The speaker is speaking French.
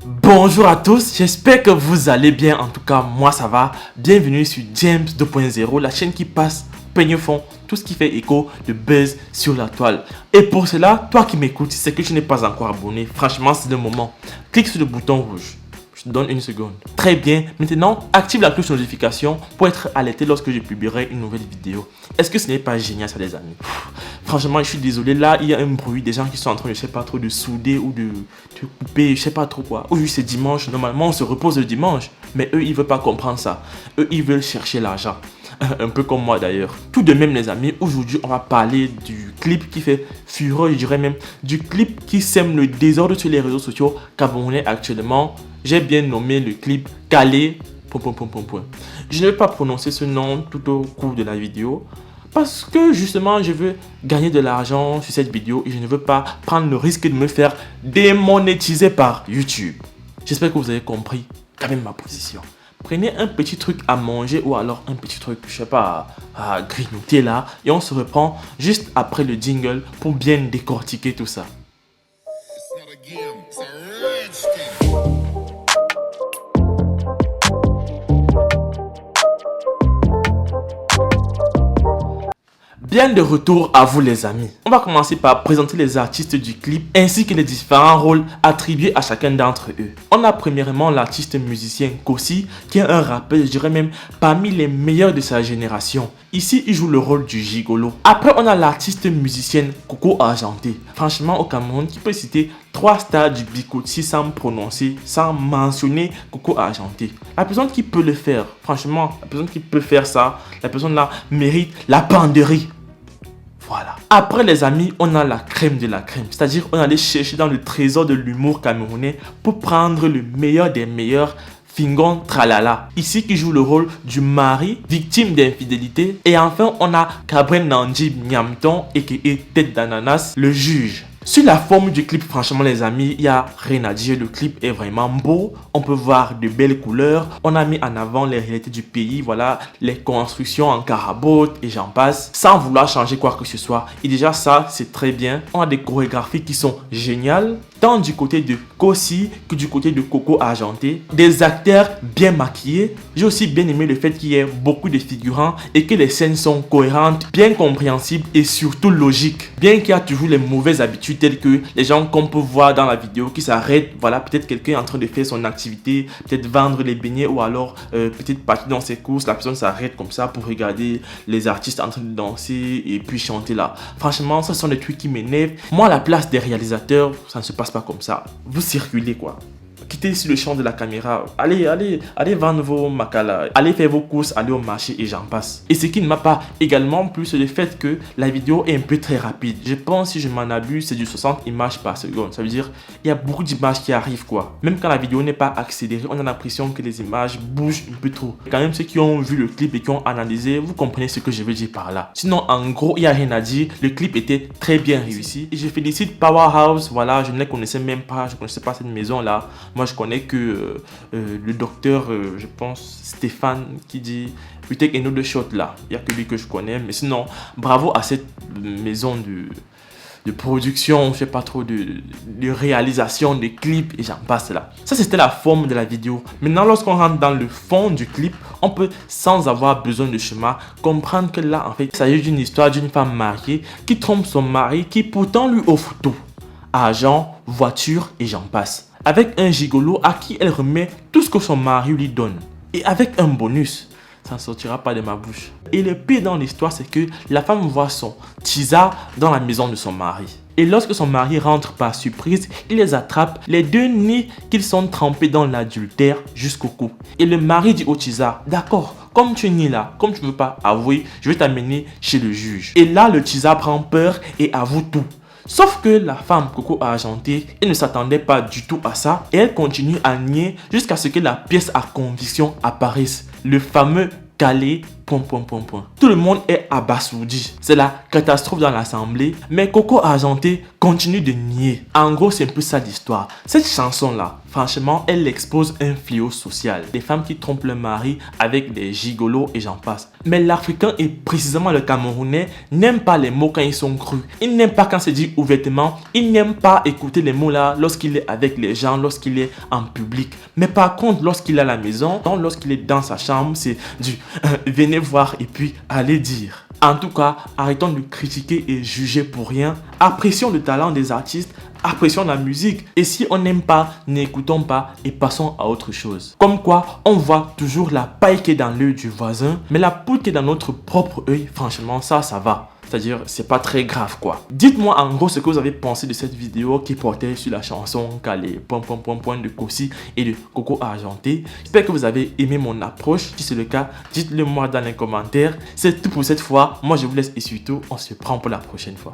Bonjour à tous, j'espère que vous allez bien, en tout cas moi ça va. Bienvenue sur James 2.0, la chaîne qui passe peigne fond, tout ce qui fait écho de buzz sur la toile. Et pour cela, toi qui m'écoutes, c'est que tu n'es pas encore abonné, franchement c'est le moment. Clique sur le bouton rouge, je te donne une seconde. Très bien, maintenant active la cloche de notification pour être alerté lorsque je publierai une nouvelle vidéo. Est-ce que ce n'est pas génial ça les amis? Franchement, je suis désolé. Là, il y a un bruit. Des gens qui sont en train de, je sais pas trop, de souder ou de couper, je sais pas trop quoi. Oui, c'est dimanche. Normalement, on se repose le dimanche. Mais eux, ils veulent pas comprendre ça. Eux, ils veulent chercher l'argent. Un peu comme moi d'ailleurs. Tout de même, les amis, aujourd'hui, on va parler du clip qui fait fureur, je dirais même. Du clip qui sème le désordre sur les réseaux sociaux camerounais actuellement. J'ai bien nommé le clip Calé. Je ne vais pas prononcer ce nom tout au cours de la vidéo. Parce que justement, je veux gagner de l'argent sur cette vidéo et je ne veux pas prendre le risque de me faire démonétiser par YouTube. J'espère que vous avez compris quand même ma position. Prenez un petit truc à manger ou alors un petit truc, je sais pas, à grignoter là. Et on se reprend juste après le jingle pour bien décortiquer tout ça. Bien de retour à vous les amis. On va commencer par présenter les artistes du clip ainsi que les différents rôles attribués à chacun d'entre eux. On a premièrement l'artiste musicien Kossi qui est un rappeur, je dirais même parmi les meilleurs de sa génération. Ici, il joue le rôle du gigolo. Après, on a l'artiste musicienne Coco Argenté. Franchement, au Cameroun, qui peut citer 3 stars du Bikoti sans prononcer, sans mentionner Coco Argenté. La personne qui peut le faire, franchement, la personne qui peut faire ça, la personne là mérite la penderie. Voilà. Après les amis, on a la crème de la crème. C'est-à-dire on allait chercher dans le trésor de l'humour camerounais pour prendre le meilleur des meilleurs. Fingon Tralala, ici qui joue le rôle du mari victime d'infidélité. Et enfin, on a Cabrel Nandji Nyamton et Tête d'Ananas, le juge. Sur la forme du clip, franchement les amis, il n'y a rien à dire. Le clip est vraiment beau. On peut voir de belles couleurs. On a mis en avant les réalités du pays. Voilà, les constructions en carabote et j'en passe. Sans vouloir changer quoi que ce soit. Et déjà ça, c'est très bien. On a des chorégraphies qui sont géniales. Tant du côté de Kossi que du côté de Coco Argenté. Des acteurs bien maquillés. J'ai aussi bien aimé le fait qu'il y ait beaucoup de figurants et que les scènes sont cohérentes, bien compréhensibles et surtout logiques. Bien qu'il y a toujours les mauvaises habitudes telles que les gens qu'on peut voir dans la vidéo qui s'arrêtent. Voilà, peut-être quelqu'un est en train de faire son activité, peut-être vendre les beignets ou alors peut-être partir dans ses courses. La personne s'arrête comme ça pour regarder les artistes en train de danser et puis chanter là. Franchement, ce sont des trucs qui m'énervent. Moi, à la place des réalisateurs, ça ne se passe pas comme ça. Vous circulez quoi. Quittez sur le champ de la caméra. Allez vendre vos macala. Allez faire vos courses, allez au marché et j'en passe. Et ce qui ne m'a pas également plu, c'est le fait que la vidéo est un peu très rapide. Je pense, si je m'en abuse, c'est du 60 images par seconde. Ça veut dire il y a beaucoup d'images qui arrivent quoi. Même quand la vidéo n'est pas accélérée, on a l'impression que les images bougent un peu trop. Quand même, ceux qui ont vu le clip et qui ont analysé, vous comprenez ce que je veux dire par là. Sinon, en gros, il n'y a rien à dire. Le clip était très bien réussi. Et je félicite Powerhouse. Voilà, je ne les connaissais même pas. Je ne connaissais pas cette maison là. Moi, je connais que le docteur, je pense, Stéphane, qui dit « We take another shot » là. Il n'y a que lui que je connais. Mais sinon, bravo à cette maison de production, je sais pas trop, de réalisation des clips et j'en passe là. Ça, c'était la forme de la vidéo. Maintenant, lorsqu'on rentre dans le fond du clip, on peut, sans avoir besoin de schéma, comprendre que là, en fait, il s'agit d'une histoire d'une femme mariée qui trompe son mari, qui pourtant lui offre tout. Argent, voiture et j'en passe. Avec un gigolo à qui elle remet tout ce que son mari lui donne. Et avec un bonus, ça ne sortira pas de ma bouche. Et le pire dans l'histoire, c'est que la femme voit son tisa dans la maison de son mari. Et lorsque son mari rentre par surprise, il les attrape, les deux nient qu'ils sont trempés dans l'adultère jusqu'au cou. Et le mari dit au tisa, d'accord, comme tu nies là, comme tu ne veux pas avouer, je vais t'amener chez le juge. Et là, le tisa prend peur et avoue tout. Sauf que la femme Coco Argenté, elle ne s'attendait pas du tout à ça et elle continue à nier jusqu'à ce que la pièce à conviction apparaisse. Le fameux calé Tout le monde est abasourdi. C'est la catastrophe dans l'assemblée, mais Coco Argenté continue de nier. En gros, c'est un peu ça l'histoire. Cette chanson-là, franchement, elle expose un fléau social. Des femmes qui trompent leur mari avec des gigolos et j'en passe. Mais l'Africain et précisément le Camerounais n'aiment pas les mots quand ils sont crus. Il n'aime pas quand c'est dit ouvertement. Il n'aime pas écouter les mots là lorsqu'il est avec les gens, lorsqu'il est en public. Mais par contre, lorsqu'il est à la maison, lorsqu'il est dans sa chambre, c'est du venez voir et puis allez dire. En tout cas, arrêtons de critiquer et juger pour rien. Apprécions le talent des artistes, apprécions la musique. Et si on n'aime pas, n'écoutons pas et passons à autre chose. Comme quoi, on voit toujours la paille qui est dans l'œil du voisin, mais la poudre qui est dans notre propre œil, franchement, ça va. C'est-à-dire, c'est pas très grave quoi. Dites-moi en gros ce que vous avez pensé de cette vidéo qui portait sur la chanson Calé, de Kossy et de Coco Argenté. J'espère que vous avez aimé mon approche. Si c'est le cas, dites-le moi dans les commentaires. C'est tout pour cette fois. Moi, je vous laisse et surtout, on se prend pour la prochaine fois.